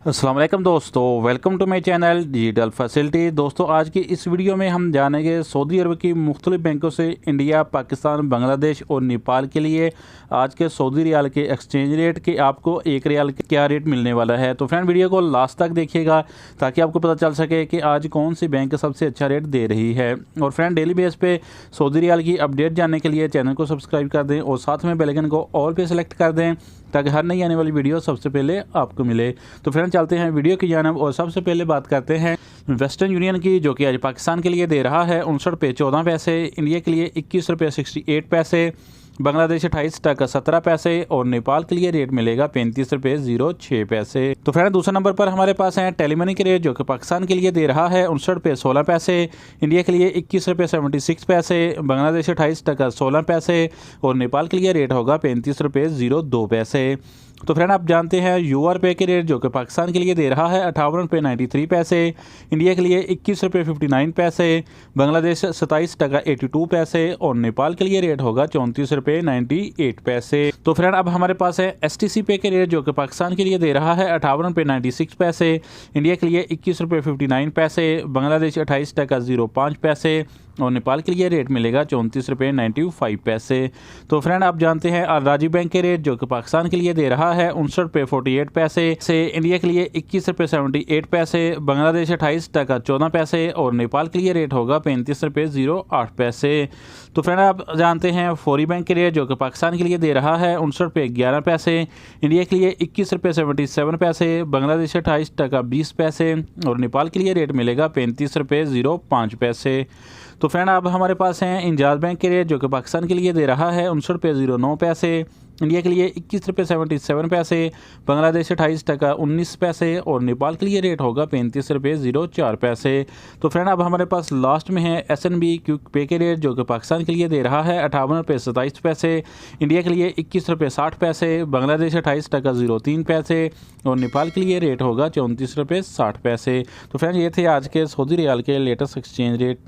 अस्सलाम वालेकुम दोस्तों, welcome to my channel digital facility. दोस्तों आज की इस वीडियो में हम जानेंगे सऊदी अरब की मुख्तलिफ बैंकों से इंडिया, पाकिस्तान, बांग्लादेश और नेपाल के लिए आज के सऊदी रियाल के एक्सचेंज रेट के आपको एक रियाल के क्या रेट मिलने वाला है। तो फ्रेंड वीडियो को लास्ट तक देखिएगा ताकि आपको पता चल सके कि आज कौन सी बैंक सबसे अच्छा रेट दे रही है। और फ्रेंड डेली बेस पे सऊदी रियाल की अपडेट जानने के लिए चैनल को सब्सक्राइब कर दें और साथ में बेल आइकन को ऑल पे सेलेक्ट कर दें ताकि हर नई आने वाली वीडियो सबसे पहले आपको मिले। तो फ्रेंड चलते हैं वीडियो की जानब और सबसे पहले बात करते हैं वेस्टर्न यूनियन की, जो कि आज पाकिस्तान के लिए दे रहा है 59 रुपये 14 पैसे, इंडिया के लिए 21 रुपये 68 पैसे, बांग्लादेश 28 टका 17 पैसे और नेपाल के लिए रेट मिलेगा 35 रुपये 06 पैसे। तो फ्रेंड दूसरे नंबर पर हमारे पास है टेलीमनी के रेट, जो कि पाकिस्तान के लिए दे रहा है 59 रुपये 16 पैसे, इंडिया के लिए 21 रुपये 76 पैसे, बांग्लादेश 28 टका 16 पैसे और नेपाल के लिए रेट होगा 35 रुपये 02 पैसे। तो फ्रेंड आप जानते हैं यूआर पे के रेट, जो कि पाकिस्तान के लिए दे रहा है 58 रुपये 93 पैसे, इंडिया के लिए 21 रुपये 59 पैसे, बांग्लादेश 27 टका 82 पैसे और नेपाल के लिए रेट होगा 34 रुपये 98 पैसे। तो फ्रेंड अब हमारे पास है एसटीसी पे के रेट, जो कि पाकिस्तान के लिए दे रहा है 58 रुपये 96 पैसे, इंडिया के लिए 21 रुपये 59 पैसे, बांग्लादेश 28 टका 05 पैसे और नेपाल के लिए रेट मिलेगा 34 रुपये 95 पैसे। तो फ्रेंड आप जानते हैं राजीव बैंक के रेट, जो कि पाकिस्तान के लिए दे रहा है 59 रुपये 48 पैसे से, इंडिया के लिए 21 रुपये 78 पैसे, बांग्लादेश 28 टका 14 पैसे और नेपाल के लिए रेट होगा 35 रुपये 08 पैसे। तो फ्रेंड आप जानते हैं फौरी बैंक के रेट, जो कि पाकिस्तान के लिए दे रहा है 59 रुपये 11 पैसे, इंडिया के लिए 21 रुपये 77 पैसे, बांग्लादेश 28 टका 20 पैसे और नेपाल के लिए रेट मिलेगा 35 रुपये 05 पैसे। तो फ्रेंड अब हमारे पास हैं इंजाज बैंक के रेट, जो कि पाकिस्तान के लिए दे रहा है 59 रुपये 09 पैसे, इंडिया के लिए 21 रुपये 77 पैसे, बांग्लादेश 28 टका 19 पैसे और नेपाल के लिए रेट होगा 35 रुपये 04 पैसे। तो फ्रेंड अब हमारे पास लास्ट में है एसएनबी क्विक पे के रेट, जो कि पाकिस्तान के लिए दे रहा है 58 रुपये 27 पैसे, इंडिया के लिए 21 रुपये 60 पैसे, बांग्लादेश 28 टका 03 पैसे और नेपाल के लिए रेट होगा 34 रुपये 60 पैसे। तो फ्रेंड ये थे आज के सऊदी रियाल के लेटेस्ट एक्सचेंज रेट।